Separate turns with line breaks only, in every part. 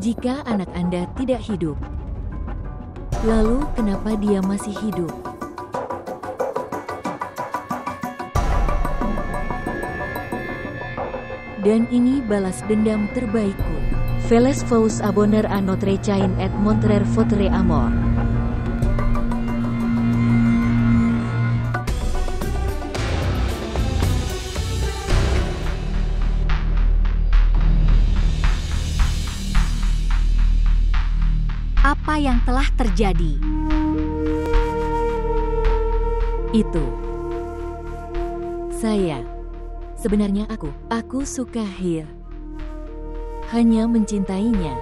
Jika anak Anda tidak hidup, lalu kenapa dia masih hidup? Dan ini balas dendam terbaikku. Veles vous abonner à notre chaîne et montrer votre amour.
Apa yang telah terjadi?
Itu. Sebenarnya aku suka Hir. Hanya mencintainya.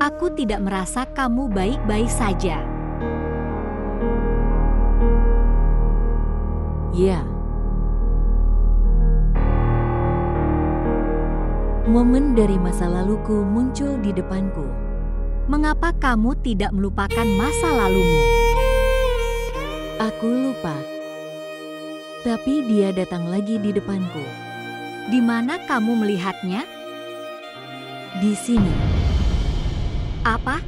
Aku tidak merasa kamu baik-baik saja.
Ya. Momen dari masa laluku muncul di depanku.
Mengapa kamu tidak melupakan masa lalumu?
Aku lupa. Tapi dia datang lagi di depanku.
Di mana kamu melihatnya?
Di sini.
Apa?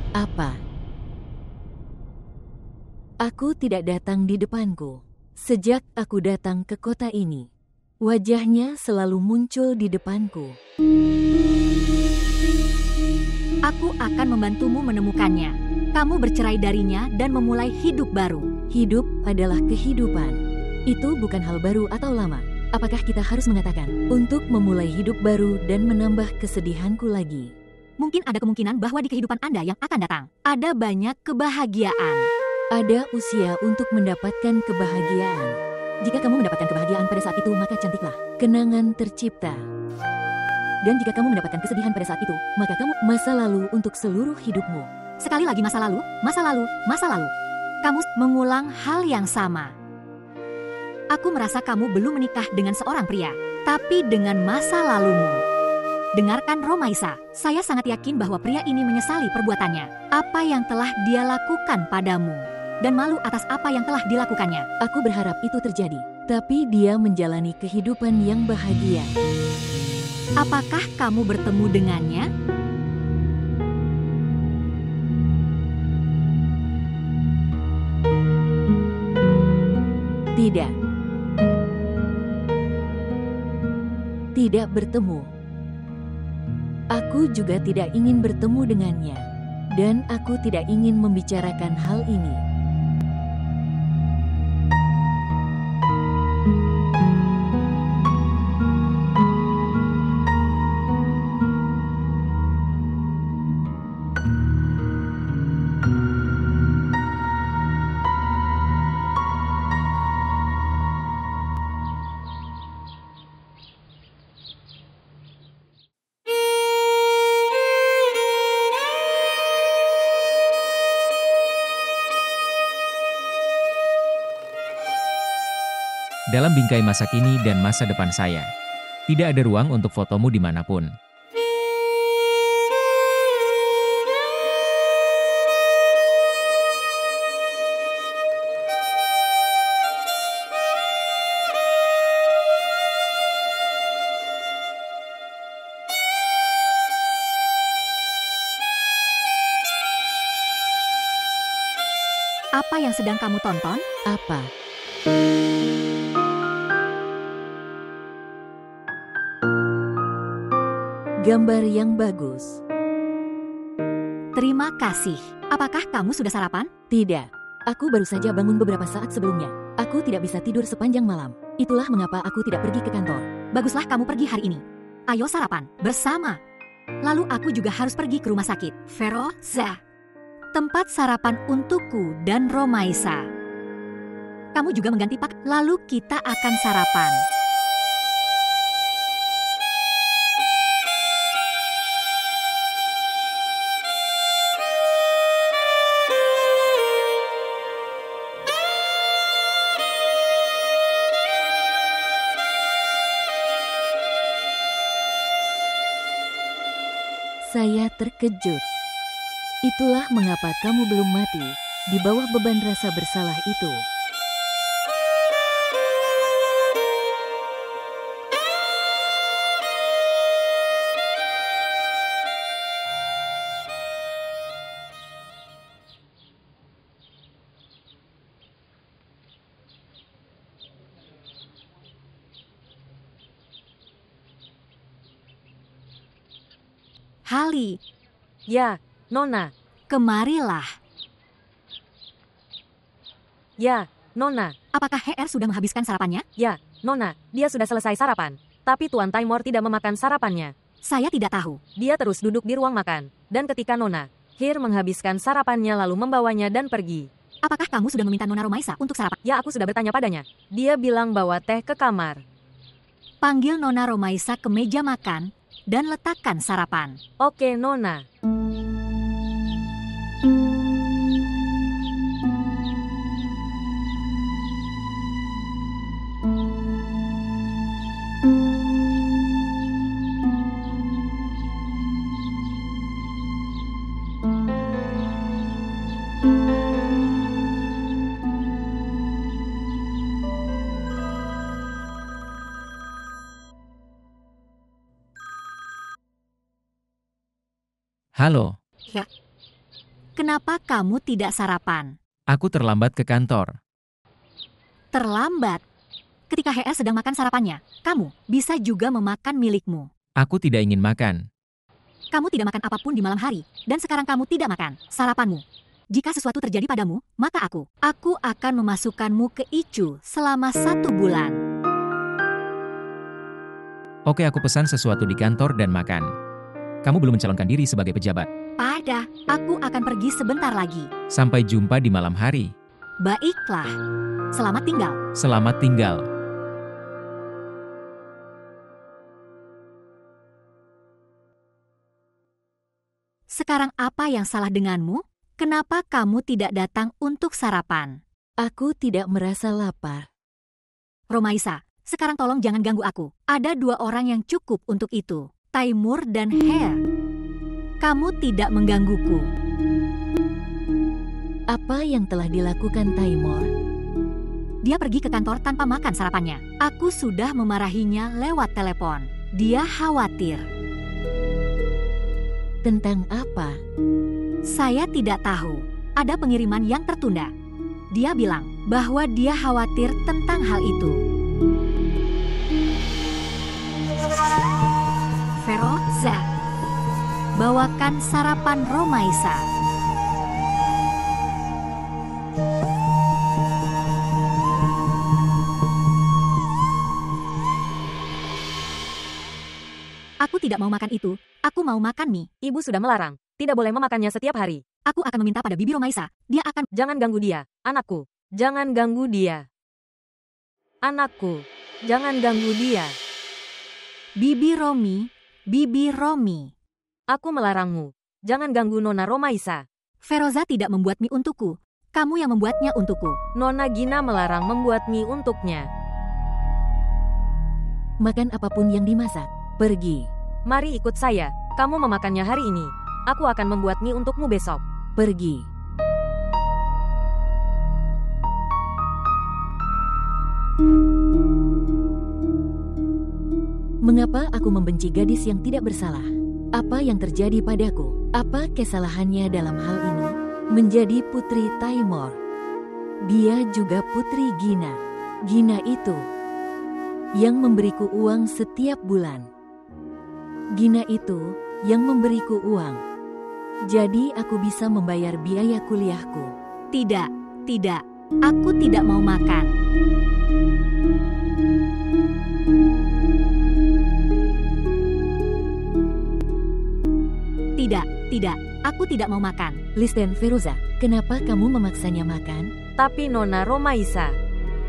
Aku tidak datang di depanku. Sejak aku datang ke kota ini, wajahnya selalu muncul di depanku.
Aku akan membantumu menemukannya. Kamu bercerai darinya dan memulai hidup baru.
Hidup adalah kehidupan. Itu bukan hal baru atau lama. Apakah kita harus mengatakan, untuk memulai hidup baru dan menambah kesedihanku lagi?
Mungkin ada kemungkinan bahwa di kehidupan Anda yang akan datang, ada banyak kebahagiaan.
Ada usia untuk mendapatkan kebahagiaan. Jika kamu mendapatkan kebahagiaan pada saat itu, maka cantiklah. Kenangan tercipta. Dan jika kamu mendapatkan kesedihan pada saat itu, maka kamu masa lalu untuk seluruh hidupmu.
Sekali lagi masa lalu, masa lalu, masa lalu. Kamu mengulang hal yang sama. Aku merasa kamu belum menikah dengan seorang pria, tapi dengan masa lalumu. Dengarkan Romaisa, saya sangat yakin bahwa pria ini menyesali perbuatannya. Apa yang telah dia lakukan padamu, dan malu atas apa yang telah dilakukannya.
Aku berharap itu terjadi, tapi dia menjalani kehidupan yang bahagia.
Apakah kamu bertemu dengannya?
Tidak. Tidak bertemu. Aku juga tidak ingin bertemu dengannya. Dan aku tidak ingin membicarakan hal ini.
Dalam bingkai masa kini dan masa depan saya, tidak ada ruang untuk fotomu dimanapun.
Apa yang sedang kamu tonton?
Apa? Gambar yang bagus.
Terima kasih. Apakah kamu sudah sarapan?
Tidak. Aku baru saja bangun beberapa saat sebelumnya. Aku tidak bisa tidur sepanjang malam. Itulah mengapa aku tidak pergi ke kantor.
Baguslah kamu pergi hari ini. Ayo sarapan bersama. Lalu aku juga harus pergi ke rumah sakit. Feroza. Tempat sarapan untukku dan Romaisa. Kamu juga mengganti pakaian. Lalu kita akan sarapan.
Saya terkejut. Itulah mengapa kamu belum mati di bawah beban rasa bersalah itu.
Hali,
Ya, Nona.
kemarilah.
Ya, Nona.
Apakah HR sudah menghabiskan sarapannya?
Ya, Nona. Dia sudah selesai sarapan. Tapi Tuan Taimor tidak memakan sarapannya.
Saya tidak tahu.
Dia terus duduk di ruang makan. Dan ketika Nona Hir menghabiskan sarapannya lalu membawanya dan pergi.
Apakah kamu sudah meminta Nona Romaisa untuk sarapan?
Ya, aku sudah bertanya padanya. Dia bilang bawa teh ke kamar.
Panggil Nona Romaisa ke meja makan dan letakkan sarapan.
Oke, Nona.
Halo,
Kenapa kamu tidak sarapan?
aku terlambat ke kantor.
Terlambat. Ketika HR sedang makan sarapannya, kamu bisa juga memakan milikmu.
Aku tidak ingin makan.
Kamu tidak makan apapun di malam hari, dan sekarang kamu tidak makan sarapanmu. Jika sesuatu terjadi padamu, maka aku akan memasukkanmu ke ICU selama 1 bulan.
Oke, aku pesan sesuatu di kantor dan makan. Kamu belum mencalonkan diri sebagai pejabat.
Aku akan pergi sebentar lagi.
Sampai jumpa di malam hari.
Baiklah. Selamat tinggal.
Selamat tinggal.
Sekarang apa yang salah denganmu? Kenapa kamu tidak datang untuk sarapan?
Aku tidak merasa lapar.
Romaisa, sekarang tolong jangan ganggu aku. Ada 2 orang yang cukup untuk itu. Taimur dan Her. Kamu tidak menggangguku.
Apa yang telah dilakukan Taimor?
Dia pergi ke kantor tanpa makan sarapannya. Aku sudah memarahinya lewat telepon. Dia khawatir.
Tentang apa?
Saya tidak tahu. Ada pengiriman yang tertunda. Dia bilang bahwa dia khawatir tentang hal itu. Feroza, bawakan sarapan Romaisa. Aku tidak mau makan itu. Aku mau makan mie.
Ibu sudah melarang. Tidak boleh memakannya setiap hari.
Aku akan meminta pada Bibi Romaisa. Dia akan...
Jangan ganggu dia, anakku. Jangan ganggu dia. Anakku, jangan ganggu dia.
Bibi Romi.
Aku melarangmu. Jangan ganggu Nona Romaisa.
Feroza tidak membuat mie untukku. Kamu yang membuatnya untukku.
Nona Gina melarang membuat mie untuknya.
Makan apapun yang dimasak. Pergi.
Mari ikut saya. Kamu memakannya hari ini. Aku akan membuat mie untukmu besok.
Pergi. Mengapa aku membenci gadis yang tidak bersalah? Apa yang terjadi padaku? Apa kesalahannya dalam hal ini? Menjadi putri Taimor. Dia juga putri Gina. Gina itu yang memberiku uang setiap bulan. Gina itu yang memberiku uang. Jadi aku bisa membayar biaya kuliahku.
Tidak. Aku tidak mau makan. Tidak. Aku tidak mau makan.
Listen, Feroza, kenapa kamu memaksanya makan?
Tapi Nona Romaisa.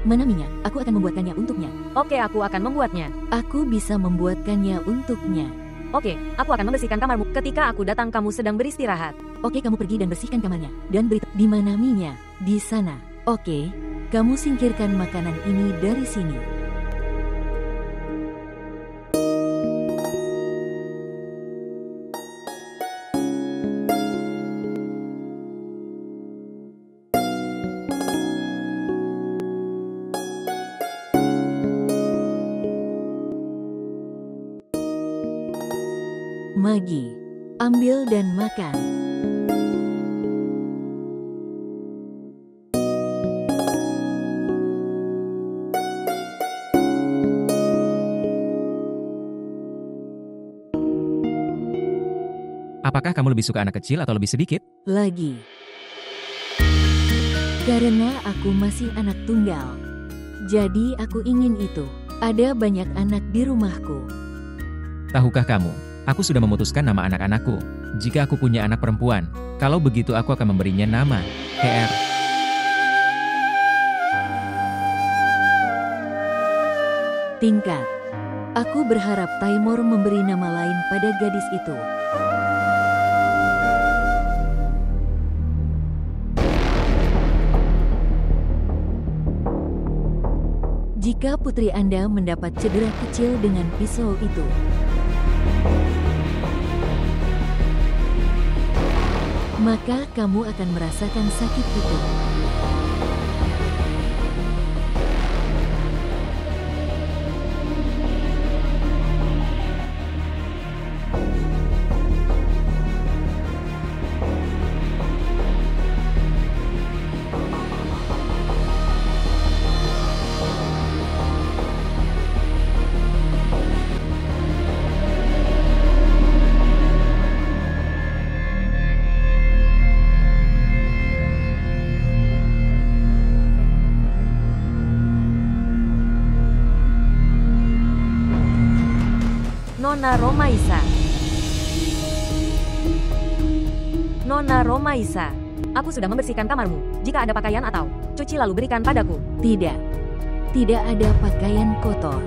Mana minyak? Aku akan membuatkannya untuknya.
Oke, aku akan membuatnya.
Aku bisa membuatkannya untuknya.
Oke, aku akan membersihkan kamarmu. Ketika aku datang, kamu sedang beristirahat.
Oke, kamu pergi dan bersihkan kamarnya. Dan beritahu di mana minyak? Di sana. Oke, kamu singkirkan makanan ini dari sini. Magi, ambil dan makan.
Apakah kamu lebih suka anak kecil atau lebih sedikit?
Lagi. Karena aku masih anak tunggal. Jadi aku ingin itu. Ada banyak anak di rumahku.
Tahukah kamu, aku sudah memutuskan nama anak-anakku. Jika aku punya anak perempuan, kalau begitu aku akan memberinya nama HR.
Tingkat. Aku berharap Taimur memberi nama lain pada gadis itu. Jika putri Anda mendapat cedera kecil dengan pisau itu, maka kamu akan merasakan sakit itu.
Nona Romaisa. Nona Romaisa, aku sudah membersihkan kamarmu. Jika ada pakaian atau cuci lalu berikan padaku.
Tidak. Tidak ada pakaian kotor.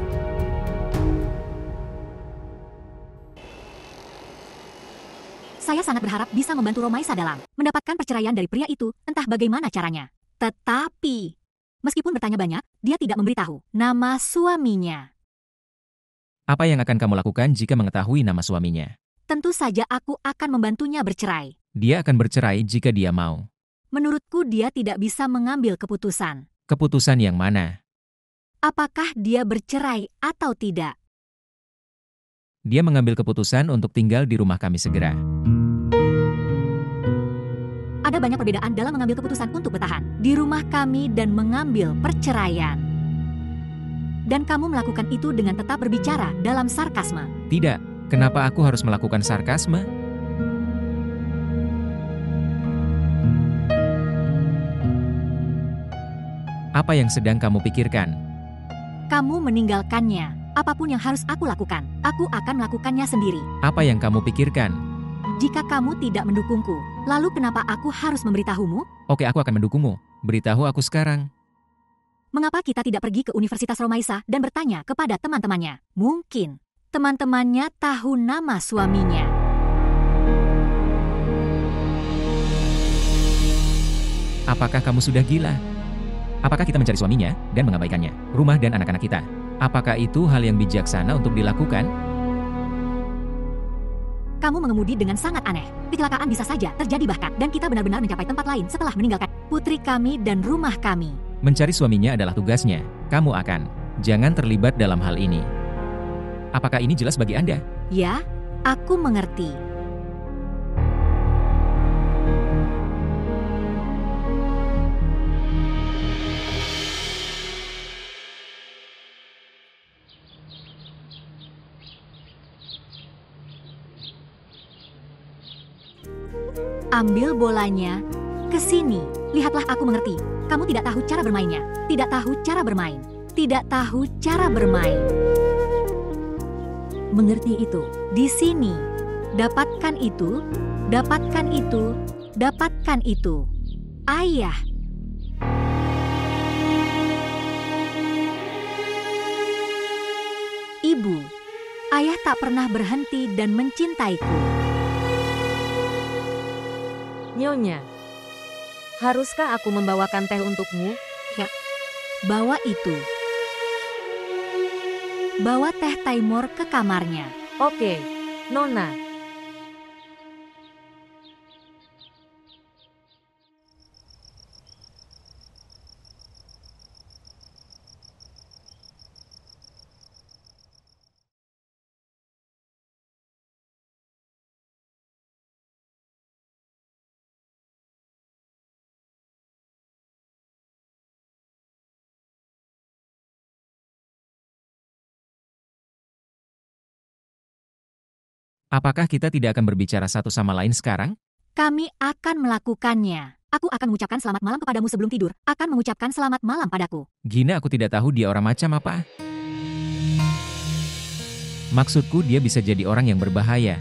Saya sangat berharap bisa membantu Romaisa dalam mendapatkan perceraian dari pria itu, entah bagaimana caranya. Tetapi, meskipun bertanya banyak, dia tidak memberitahu nama suaminya.
Apa yang akan kamu lakukan jika mengetahui nama suaminya?
Tentu saja aku akan membantunya bercerai.
Dia akan bercerai jika dia mau.
Menurutku dia tidak bisa mengambil keputusan.
Keputusan yang mana?
Apakah dia bercerai atau tidak?
Dia mengambil keputusan untuk tinggal di rumah kami segera.
Ada banyak perbedaan dalam mengambil keputusan untuk bertahan di rumah kami dan mengambil perceraian. Dan kamu melakukan itu dengan tetap berbicara dalam sarkasme.
Tidak, kenapa aku harus melakukan sarkasme? Apa yang sedang kamu pikirkan?
Kamu meninggalkannya. Apapun yang harus aku lakukan, aku akan melakukannya sendiri.
Apa yang kamu pikirkan?
Jika kamu tidak mendukungku, lalu kenapa aku harus memberitahumu?
Oke, aku akan mendukungmu. Beritahu aku sekarang.
Mengapa kita tidak pergi ke Universitas Romaisa dan bertanya kepada teman-temannya? Mungkin teman-temannya tahu nama suaminya.
Apakah kamu sudah gila? Apakah kita mencari suaminya dan mengabaikannya, rumah dan anak-anak kita? Apakah itu hal yang bijaksana untuk dilakukan?
Kamu mengemudi dengan sangat aneh. Kecelakaan bisa saja terjadi bahkan, dan kita benar-benar mencapai tempat lain setelah meninggalkan putri kami dan rumah kami.
Mencari suaminya adalah tugasnya. Kamu akan. Jangan terlibat dalam hal ini. Apakah ini jelas bagi Anda?
Ya, aku mengerti. Ambil bolanya. Ke sini. Lihatlah, aku mengerti. Kamu tidak tahu cara bermainnya. Tidak tahu cara bermain. Tidak tahu cara bermain.
Mengerti itu.
Di sini. Dapatkan itu. Dapatkan itu. Dapatkan itu. Ayah. Ibu. Ayah tak pernah berhenti dan mencintaiku.
Nyonya, haruskah aku membawakan teh untukmu?
Ya, bawa itu. Bawa teh Taimur ke kamarnya.
Oke, Nona.
Apakah kita tidak akan berbicara satu sama lain sekarang?
Kami akan melakukannya. Aku akan mengucapkan selamat malam kepadamu sebelum tidur. Akan mengucapkan selamat malam padaku.
Gina, aku tidak tahu dia orang macam apa. Maksudku dia bisa jadi orang yang berbahaya.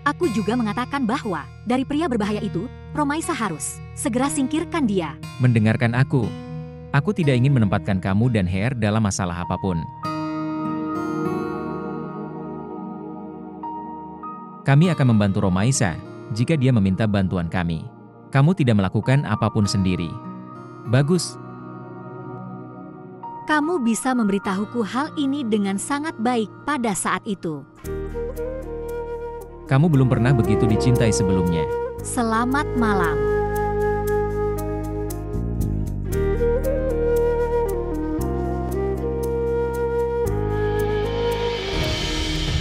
Aku juga mengatakan bahwa dari pria berbahaya itu, Romaisa harus segera singkirkan dia.
Mendengarkan aku tidak ingin menempatkan kamu dan Her dalam masalah apapun. Kami akan membantu Romaisa jika dia meminta bantuan kami. Kamu tidak melakukan apapun sendiri. Bagus.
Kamu bisa memberitahuku hal ini dengan sangat baik pada saat itu.
Kamu belum pernah begitu dicintai sebelumnya.
Selamat malam.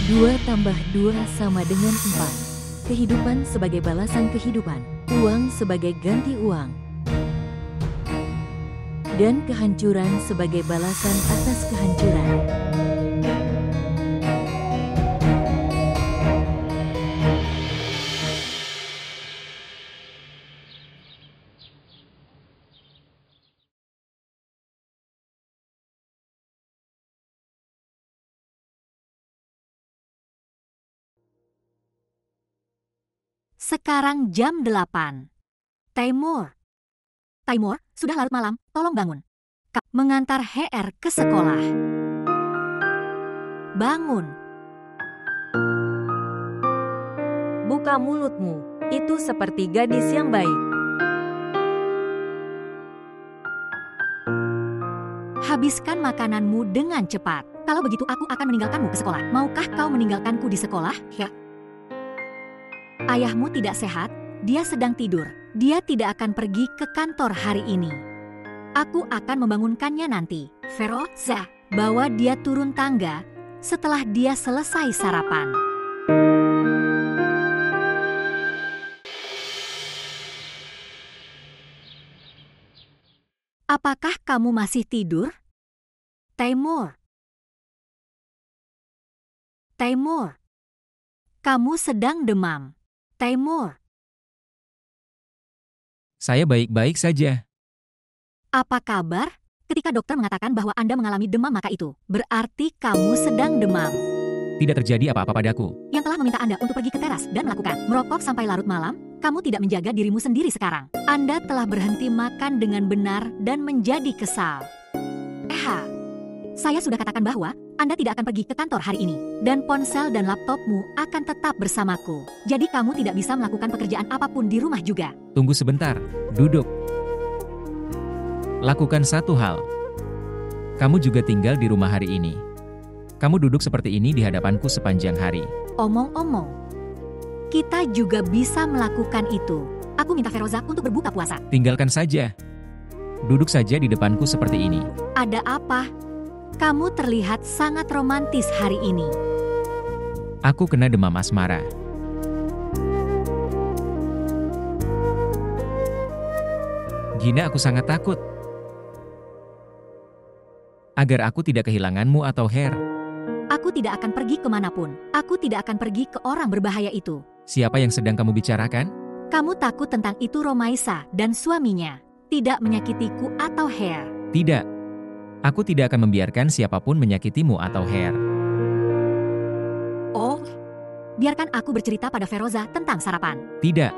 Dua tambah 2 sama dengan 4. Kehidupan sebagai balasan kehidupan, uang sebagai ganti uang, dan kehancuran sebagai balasan atas kehancuran.
Sekarang jam 8. Taimur, sudah larut malam, tolong bangun. Kak mengantar HR ke sekolah. Bangun.
Buka mulutmu, itu seperti gadis yang baik.
Habiskan makananmu dengan cepat. Kalau begitu aku akan meninggalkanmu ke sekolah. Maukah kau meninggalkanku di sekolah? Ya. Ayahmu tidak sehat, dia sedang tidur. Dia tidak akan pergi ke kantor hari ini. Aku akan membangunkannya nanti. Feroza, bawa dia turun tangga setelah dia selesai sarapan. Apakah kamu masih tidur? Taimur, kamu sedang demam. Taimur,
Saya baik-baik saja.
apa kabar? Ketika dokter mengatakan bahwa Anda mengalami demam, maka itu berarti kamu sedang demam.
Tidak terjadi apa-apa padaku.
Yang telah meminta Anda untuk pergi ke teras dan melakukan merokok sampai larut malam, kamu tidak menjaga dirimu sendiri sekarang. Anda telah berhenti makan dengan benar dan menjadi kesal. Saya sudah katakan bahwa Anda tidak akan pergi ke kantor hari ini, dan ponsel dan laptopmu akan tetap bersamaku. Jadi kamu tidak bisa melakukan pekerjaan apapun di rumah juga.
Tunggu sebentar, duduk. Lakukan satu hal. Kamu juga tinggal di rumah hari ini. Kamu duduk seperti ini di hadapanku sepanjang hari.
Omong-omong, kita juga bisa melakukan itu. Aku minta Feroza untuk berbuka puasa.
Tinggalkan saja. Duduk saja di depanku seperti ini.
Ada apa? Kamu terlihat sangat romantis hari ini.
Aku kena demam asmara. Gina, aku sangat takut. Agar aku tidak kehilanganmu atau Her.
Aku tidak akan pergi kemanapun. Aku tidak akan pergi ke orang berbahaya itu.
Siapa yang sedang kamu bicarakan?
Kamu takut tentang itu Romaisa dan suaminya. Tidak menyakitiku atau Her.
Tidak. Aku tidak akan membiarkan siapapun menyakitimu atau Her.
Oh, biarkan aku bercerita pada Feroza tentang sarapan.
Tidak.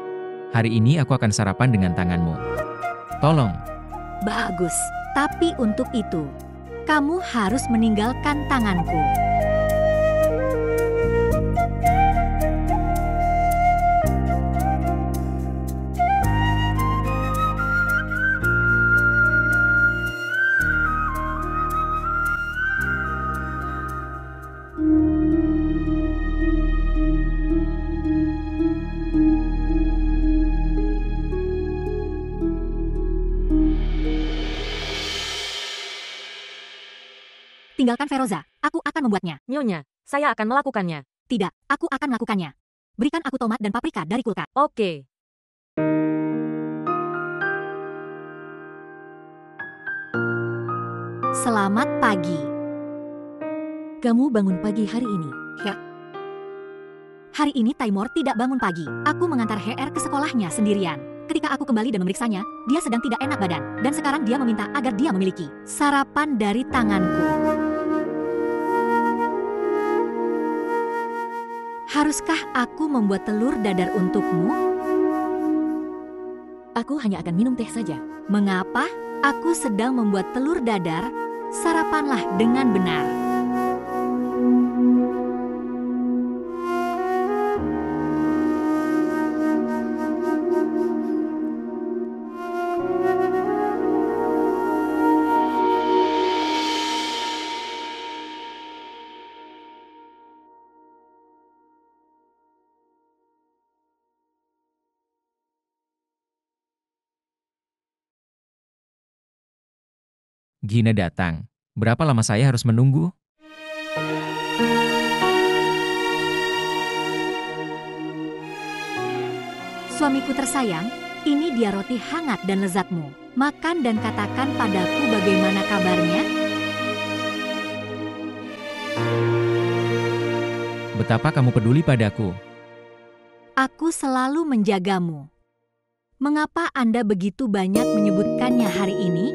Hari ini aku akan sarapan dengan tanganmu. Tolong.
Bagus, tapi untuk itu, kamu harus meninggalkan tanganku. Tinggalkan Feroza, aku akan membuatnya.
Nyonya, saya akan melakukannya.
Tidak, aku akan melakukannya. Berikan aku tomat dan paprika dari kulkas.
Oke.
Selamat pagi.
Kamu bangun pagi hari ini.
Ya. Hari ini Taimur tidak bangun pagi. Aku mengantar HR ke sekolahnya sendirian. Ketika aku kembali dan memeriksanya, dia sedang tidak enak badan. Dan sekarang dia meminta agar dia memiliki sarapan dari tanganku. Haruskah aku membuat telur dadar untukmu?
Aku hanya akan minum teh saja.
Mengapa? Aku sedang membuat telur dadar. Sarapanlah dengan benar.
Gina datang. Berapa lama saya harus menunggu?
Suamiku tersayang, ini dia roti hangat dan lezatmu. Makan dan katakan padaku bagaimana kabarnya.
Betapa kamu peduli padaku.
Aku selalu menjagamu. Mengapa Anda begitu banyak menyebutkannya hari ini?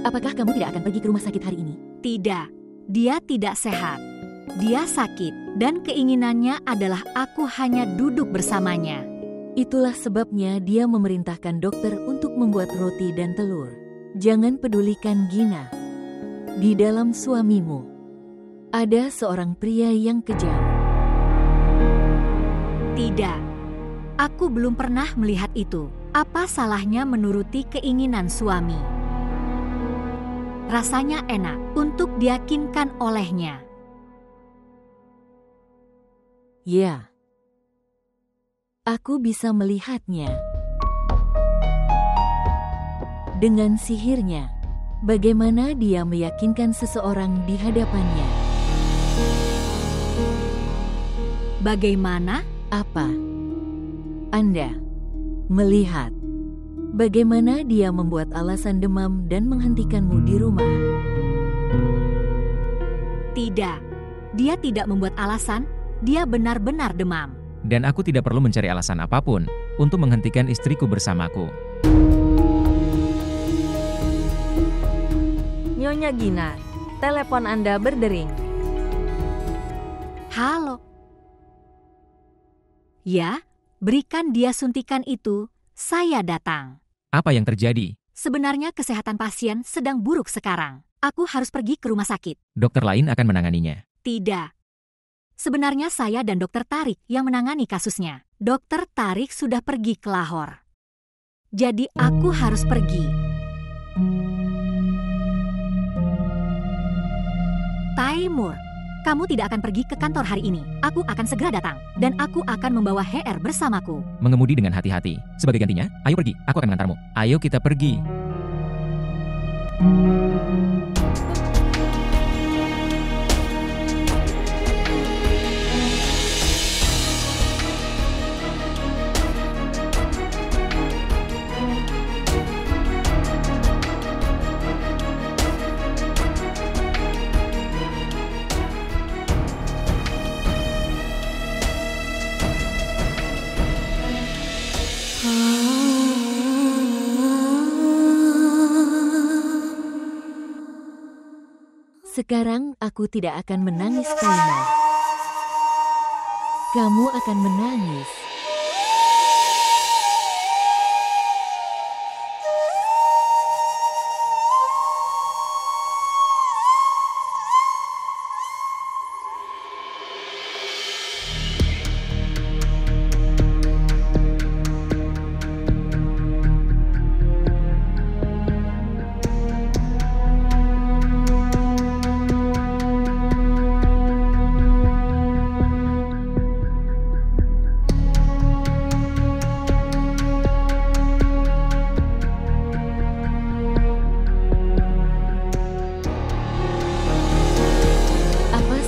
Apakah kamu tidak akan pergi ke rumah sakit hari ini?
Tidak, dia tidak sehat. Dia sakit, dan keinginannya adalah aku hanya duduk bersamanya.
Itulah sebabnya dia memerintahkan dokter untuk membuat roti dan telur. Jangan pedulikan Gina. Di dalam suamimu, ada seorang pria yang kejam.
Tidak, aku belum pernah melihat itu. Apa salahnya menuruti keinginan suami? Rasanya enak untuk diyakinkan olehnya.
Ya, aku bisa melihatnya. Dengan sihirnya, bagaimana dia meyakinkan seseorang di hadapannya.
Bagaimana?
Apa? Anda melihat bagaimana dia membuat alasan demam dan menghentikanmu di rumah?
Tidak, dia tidak membuat alasan. Dia benar-benar demam.
Dan aku tidak perlu mencari alasan apapun untuk menghentikan istriku bersamaku.
Nyonya Gina, telepon Anda berdering.
Halo. Ya, berikan dia suntikan itu. Saya datang.
Apa yang terjadi?
Sebenarnya kesehatan pasien sedang buruk sekarang. Aku harus pergi ke rumah sakit.
Dokter lain akan menanganinya.
Tidak. Sebenarnya saya dan Dokter Tarik yang menangani kasusnya. Dokter Tarik sudah pergi ke Lahore. Jadi aku harus pergi. Taimur, kamu tidak akan pergi ke kantor hari ini. Aku akan segera datang. Dan aku akan membawa HR bersamaku.
Mengemudi dengan hati-hati. Sebagai gantinya, ayo pergi. Aku akan mengantarmu. Ayo kita pergi.
Sekarang aku tidak akan menangis, Taimur. Kamu akan menangis.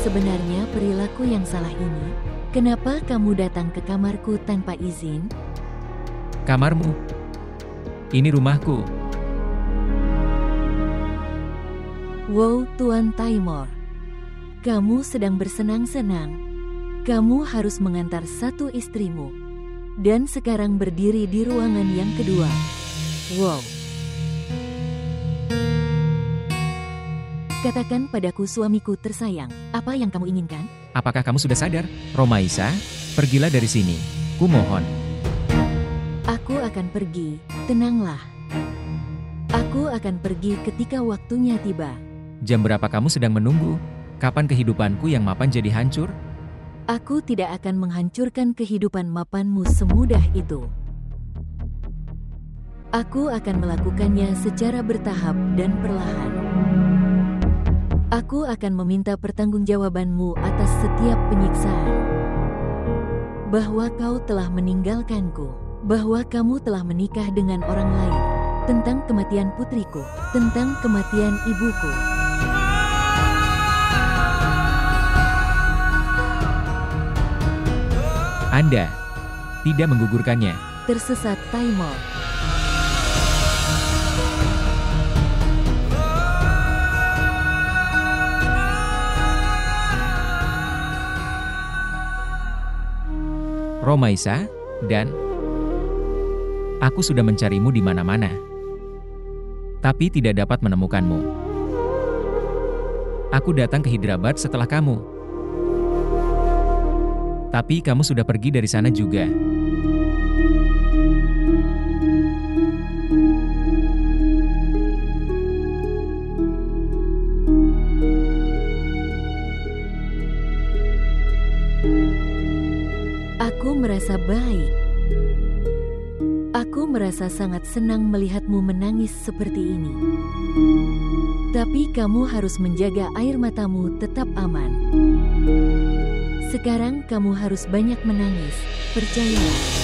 Sebenarnya perilaku yang salah ini, kenapa kamu datang ke kamarku tanpa izin?
Kamarmu? Ini rumahku.
Wow, Tuan Taimur. Kamu sedang bersenang-senang. Kamu harus mengantar satu istrimu. Dan sekarang berdiri di ruangan yang kedua. Wow. Katakan padaku suamiku tersayang, apa yang kamu inginkan?
Apakah kamu sudah sadar? Romaisa, pergilah dari sini. Kumohon.
Aku akan pergi, tenanglah. Aku akan pergi ketika waktunya tiba.
Jam berapa kamu sedang menunggu? Kapan kehidupanku yang mapan jadi hancur?
Aku tidak akan menghancurkan kehidupan mapanmu semudah itu. Aku akan melakukannya secara bertahap dan perlahan. Aku akan meminta pertanggungjawabanmu atas setiap penyiksaan. Bahwa kau telah meninggalkanku. Bahwa kamu telah menikah dengan orang lain. Tentang kematian putriku. Tentang kematian ibuku.
Anda tidak menggugurkannya.
Tersesat Taimor.
Romaisa, dan aku sudah mencarimu di mana-mana, tapi tidak dapat menemukanmu. Aku datang ke Hyderabad setelah kamu, tapi kamu sudah pergi dari sana juga.
Aku merasa baik. Aku merasa sangat senang melihatmu menangis seperti ini. Tapi kamu harus menjaga air matamu tetap aman. Sekarang kamu harus banyak menangis, percayalah.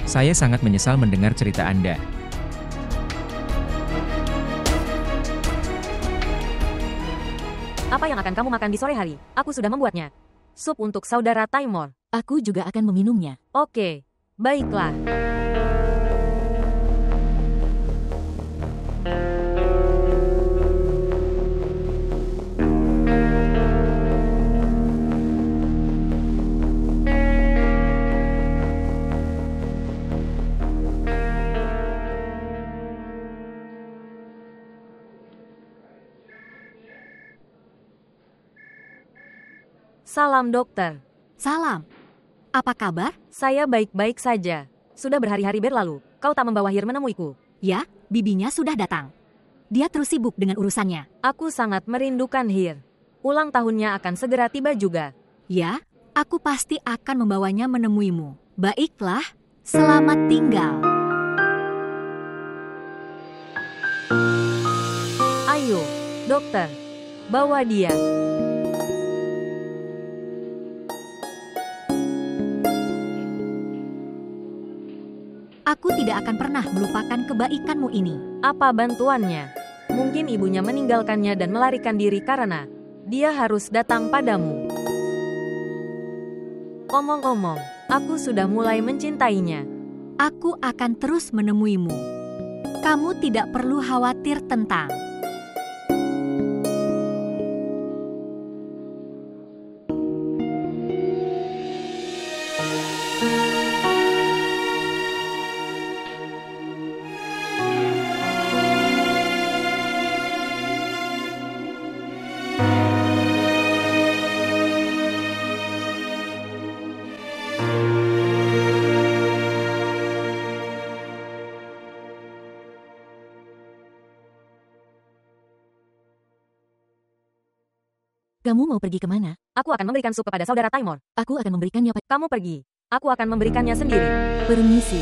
Saya sangat menyesal mendengar cerita Anda.
Apa yang akan kamu makan di sore hari? Aku sudah membuatnya. Sup untuk saudara Taimor.
Aku juga akan meminumnya.
Oke, baiklah. Salam dokter.
Salam. Apa kabar?
Saya baik-baik saja. Sudah berhari-hari berlalu, kau tak membawa Hir menemuiku.
Ya, bibinya sudah datang. Dia terus sibuk dengan urusannya.
Aku sangat merindukan Hir. Ulang tahunnya akan segera tiba juga.
Ya, aku pasti akan membawanya menemuimu. Baiklah, selamat tinggal.
Ayo, dokter, bawa dia.
Aku tidak akan pernah melupakan kebaikanmu ini.
Apa bantuannya? Mungkin ibunya meninggalkannya dan melarikan diri karena dia harus datang padamu. Omong-omong, aku sudah mulai mencintainya.
Aku akan terus menemuimu. Kamu tidak perlu khawatir tentang
Kamu mau pergi kemana?
Aku akan memberikan sup kepada saudara Taimor.
Aku akan memberikannya
Kamu pergi. Aku akan memberikannya sendiri.
Permisi.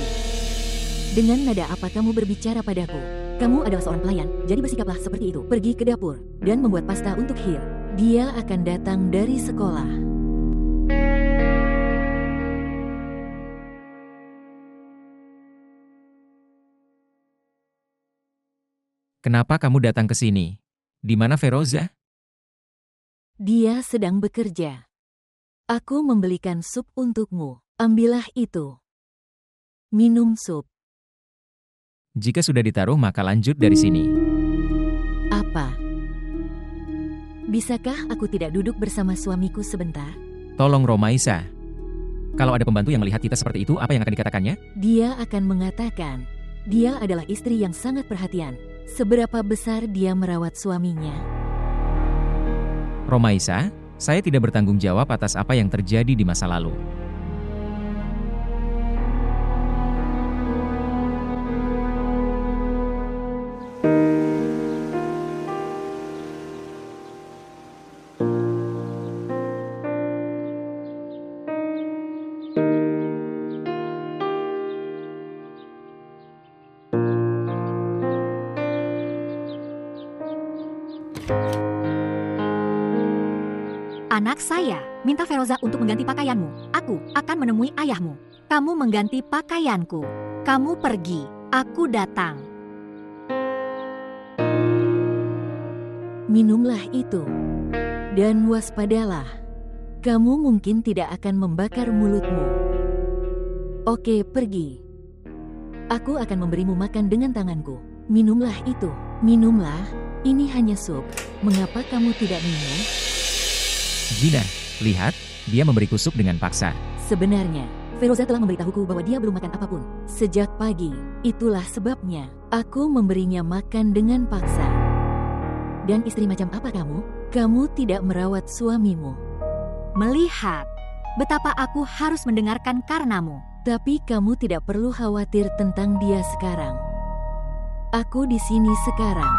Dengan nada apa kamu berbicara padaku? Kamu adalah seorang pelayan, jadi bersikaplah seperti itu. Pergi ke dapur, dan membuat pasta untuk Hir. Dia akan datang dari sekolah.
Kenapa kamu datang ke sini? Di mana Feroza?
Dia sedang bekerja. Aku membelikan sup untukmu. Ambillah itu. Minum sup.
Jika sudah ditaruh maka lanjut dari sini.
Apa? Bisakah aku tidak duduk bersama suamiku sebentar?
Tolong Romaisa. Kalau ada pembantu yang melihat kita seperti itu, apa yang akan dikatakannya?
Dia akan mengatakan, dia adalah istri yang sangat perhatian. Seberapa besar dia merawat suaminya.
Romaisa, saya tidak bertanggung jawab atas apa yang terjadi di masa lalu.
Anak saya, minta Feroza untuk mengganti pakaianmu. Aku akan menemui ayahmu. Kamu mengganti pakaianku. Kamu pergi. Aku datang.
Minumlah itu. Dan waspadalah. Kamu mungkin tidak akan membakar mulutmu. Oke, pergi. Aku akan memberimu makan dengan tanganku. Minumlah itu. Minumlah. Ini hanya sup. Mengapa kamu tidak minum?
Gina, lihat, dia memberiku sup dengan paksa.
Sebenarnya, Feroza telah memberitahuku bahwa dia belum makan apapun. Sejak pagi, itulah sebabnya aku memberinya makan dengan paksa. Dan istri macam apa kamu? Kamu tidak merawat suamimu.
Melihat betapa aku harus mendengarkan karenamu.
Tapi kamu tidak perlu khawatir tentang dia sekarang. Aku di sini sekarang.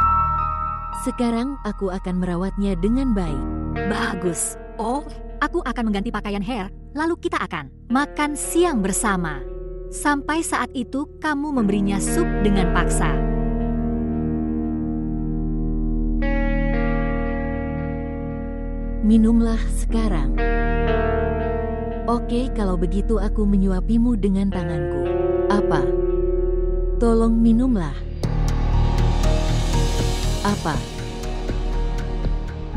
Sekarang aku akan merawatnya dengan baik.
Bagus. Oh, aku akan mengganti pakaian Hair, lalu kita akan makan siang bersama. Sampai saat itu kamu memberinya sup dengan paksa.
Minumlah sekarang. Oke, kalau begitu aku menyuapimu dengan tanganku. Apa? Tolong minumlah. Apa?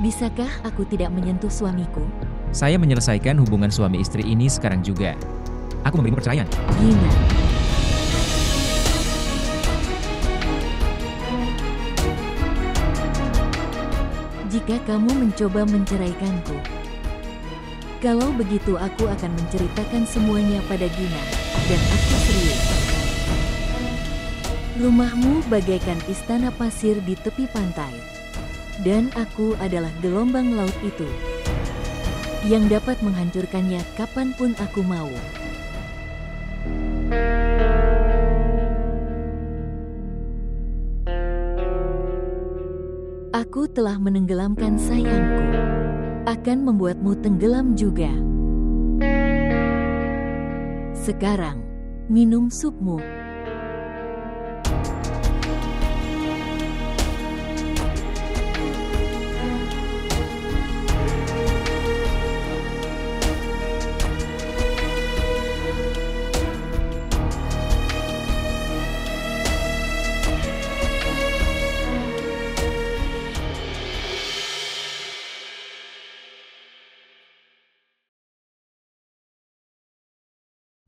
Bisakah aku tidak menyentuh suamiku?
Saya menyelesaikan hubungan suami istri ini sekarang juga. Aku memberimu perceraian.
Gina. Jika kamu mencoba menceraikanku, kalau begitu aku akan menceritakan semuanya pada Gina, dan aku serius. Rumahmu bagaikan istana pasir di tepi pantai, dan aku adalah gelombang laut itu, yang dapat menghancurkannya kapanpun aku mau. Aku telah menenggelamkan sayangku, akan membuatmu tenggelam juga. Sekarang, minum supmu.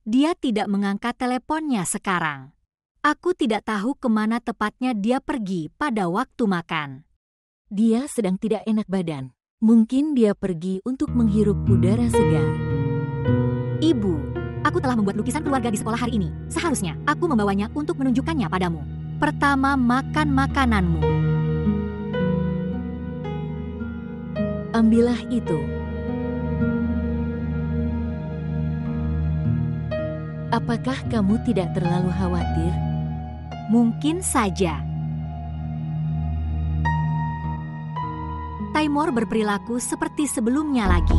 Dia tidak mengangkat teleponnya sekarang. Aku tidak tahu kemana tepatnya dia pergi pada waktu makan.
Dia sedang tidak enak badan. Mungkin dia pergi untuk menghirup udara segar.
Ibu, aku telah membuat lukisan keluarga di sekolah hari ini. Seharusnya aku membawanya untuk menunjukkannya padamu. Pertama, makan makananmu.
Ambillah itu. Apakah kamu tidak terlalu khawatir?
Mungkin saja. Taimur berperilaku seperti sebelumnya lagi.